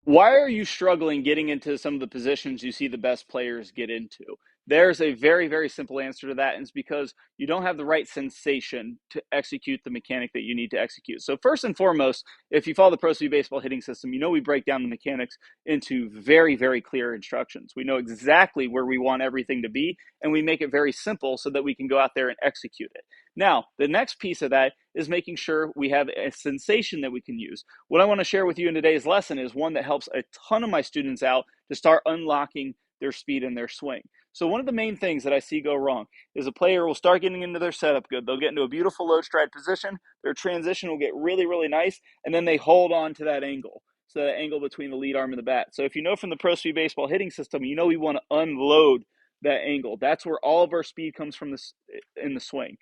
Why are you struggling getting into some of the positions you see the best players get into? There's a very, very simple answer to that, and it's because you don't have the right sensation to execute the mechanic that you need to execute. So first and foremost, if you follow the Pro Speed Baseball hitting system, you know we break down the mechanics into very, very clear instructions. We know exactly where we want everything to be, and we make it very simple so that we can go out there and execute it. Now, the next piece of that is making sure we have a sensation that we can use. What I want to share with you in today's lesson is one that helps a ton of my students out to start unlocking their speed and their swing. So one of the main things that I see go wrong is a player will start getting into their setup good. They'll get into a beautiful low stride position. Their transition will get really, really nice, and then they hold on to that angle. So that angle between the lead arm and the bat. So if you know from the Pro Speed Baseball hitting system, you know we want to unload that angle. That's where all of our speed comes from in the swing.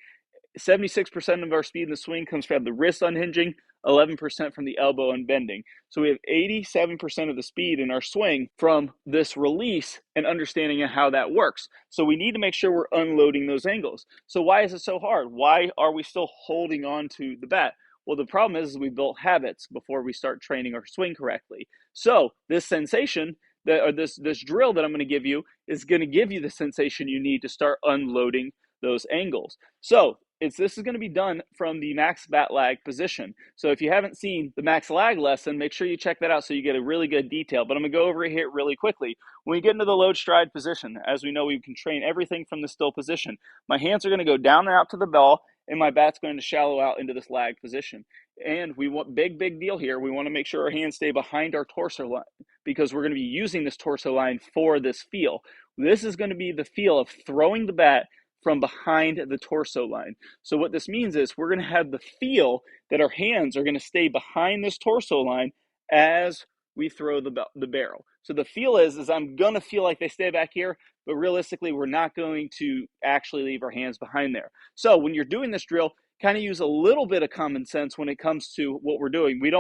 76% of our speed in the swing comes from the wrist unhinging, 11% from the elbow unbending. So we have 87% of the speed in our swing from this release and understanding how that works. So we need to make sure we're unloading those angles. So why is it so hard? Why are we still holding on to the bat? Well, the problem is we built habits before we start training our swing correctly. So this sensation or this drill that I'm going to give you is going to give you the sensation you need to start unloading those angles. So this is going to be done from the max bat lag position. So if you haven't seen the max lag lesson, make sure you check that out so you get a really good detail. But I'm going to go over here really quickly. When we get into the low stride position, as we know, we can train everything from the still position. My hands are going to go down and out to the ball, and my bat's going to shallow out into this lag position. And we want big deal here. We want to make sure our hands stay behind our torso line because we're going to be using this torso line for this feel. This is going to be the feel of throwing the bat from behind the torso line. So what this means is we're going to have the feel that our hands are going to stay behind this torso line as we throw the barrel. So the feel is I'm going to feel like they stay back here, but realistically, we're not going to actually leave our hands behind there. So when you're doing this drill, kind of use a little bit of common sense when it comes to what we're doing. We're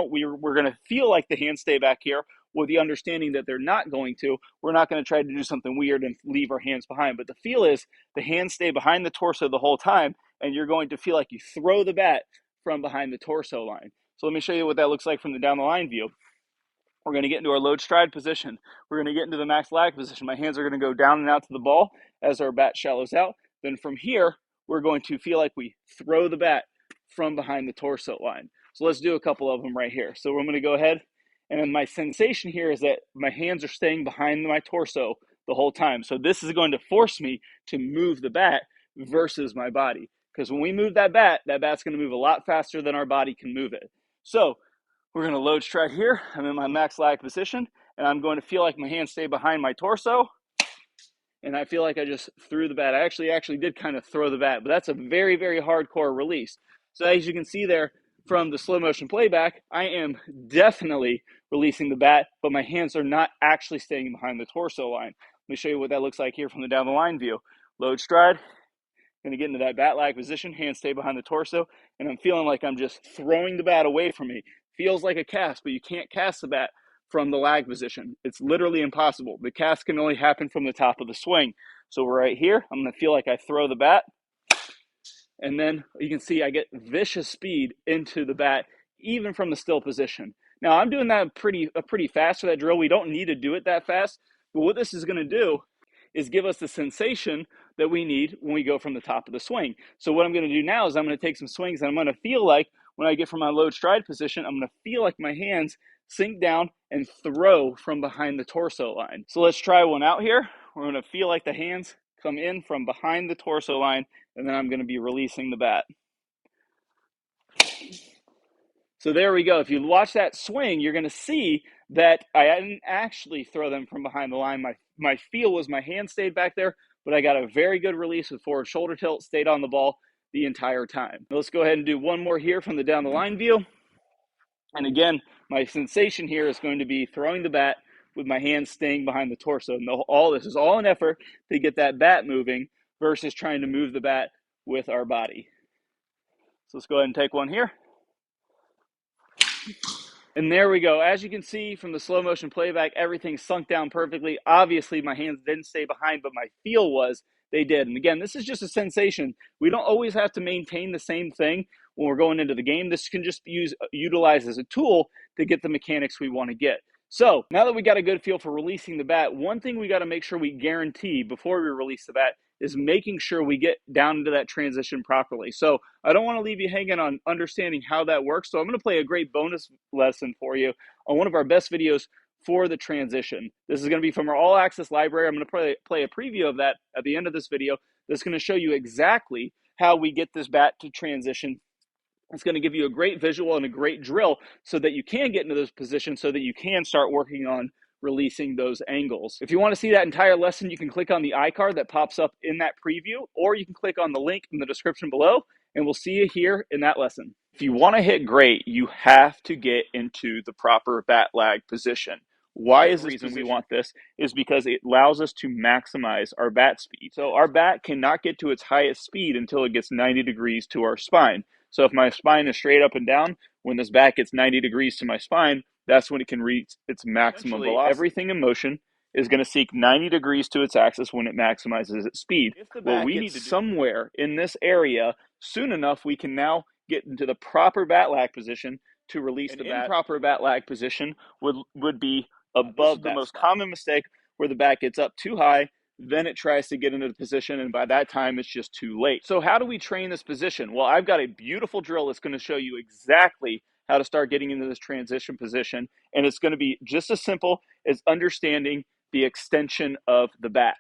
going to feel like the hands stay back here with the understanding that they're not going to. We're not going to try to do something weird and leave our hands behind. But the feel is the hands stay behind the torso the whole time, and you're going to feel like you throw the bat from behind the torso line. So let me show you what that looks like from the down the line view. We're going to get into our load stride position. We're going to get into the max lag position. My hands are going to go down and out to the ball as our bat shallows out. Then from here, we're going to feel like we throw the bat from behind the torso line. So let's do a couple of them right here. So I'm going to go ahead, and then my sensation here is that my hands are staying behind my torso the whole time. So this is going to force me to move the bat versus my body. Because when we move that bat's going to move a lot faster than our body can move it. So we're going to load stride here. I'm in my max lag position, and I'm going to feel like my hands stay behind my torso, and I feel like I just threw the bat. I actually did kind of throw the bat, but that's a very, very hardcore release. So as you can see there from the slow motion playback, I am definitely releasing the bat, but my hands are not actually staying behind the torso line. Let me show you what that looks like here from the down the line view. Load stride. Going to get into that bat lag position, hands stay behind the torso, and I'm feeling like I'm just throwing the bat away from me. Feels like a cast, but you can't cast the bat from the lag position. It's literally impossible. The cast can only happen from the top of the swing. So we're right here. I'm going to feel like I throw the bat, and then you can see I get vicious speed into the bat, even from the still position. Now I'm doing that pretty fast for that drill. We don't need to do it that fast, but what this is going to do is give us the sensation that we need when we go from the top of the swing. So what I'm going to do now is I'm going to take some swings, and I'm going to feel like when I get from my load stride position, I'm going to feel like my hands sink down and throw from behind the torso line. So let's try one out here. We're going to feel like the hands come in from behind the torso line, and then I'm going to be releasing the bat. So there we go. If you watch that swing, you're going to see that I didn't actually throw them from behind the line. My feel was my hand stayed back there, but I got a very good release with forward shoulder tilt, stayed on the ball the entire time. Let's go ahead and do one more here from the down the line view. And again, my sensation here is going to be throwing the bat with my hands staying behind the torso. And this is all an effort to get that bat moving versus trying to move the bat with our body. So let's go ahead and take one here. And there we go. As you can see from the slow motion playback, everything sunk down perfectly. Obviously, my hands didn't stay behind, but my feel was they did. And again, this is just a sensation. We don't always have to maintain the same thing when we're going into the game. This can just be utilized as a tool to get the mechanics we want to get. So now that we got a good feel for releasing the bat, one thing we got to make sure we guarantee before we release the bat is making sure we get down into that transition properly. So I don't want to leave you hanging on understanding how that works. So I'm going to play a great bonus lesson for you on one of our best videos for the transition. This is going to be from our All Access library. I'm going to play a preview of that at the end of this video. That's going to show you exactly how we get this bat to transition. It's going to give you a great visual and a great drill so that you can get into those positions so that you can start working on releasing those angles. If you want to see that entire lesson, you can click on the iCard that pops up in that preview, or you can click on the link in the description below, and we'll see you here in that lesson. If you want to hit great, you have to get into the proper bat lag position. Why is this reason we want this? Is because it allows us to maximize our bat speed. So our bat cannot get to its highest speed until it gets 90 degrees to our spine. So if my spine is straight up and down, when this bat gets 90 degrees to my spine, that's when it can reach its maximum velocity. Everything in motion is going to seek 90 degrees to its axis when it maximizes its speed. If the bat gets somewhere in this area soon enough, we can now get into the proper bat lag position to release the bat. An improper bat lag position would be above the most common mistake, where the bat gets up too high, then it tries to get into the position, and by that time it's just too late. So how do we train this position? Well, I've got a beautiful drill that's going to show you exactly how to start getting into this transition position, and it's going to be just as simple as understanding the extension of the bat.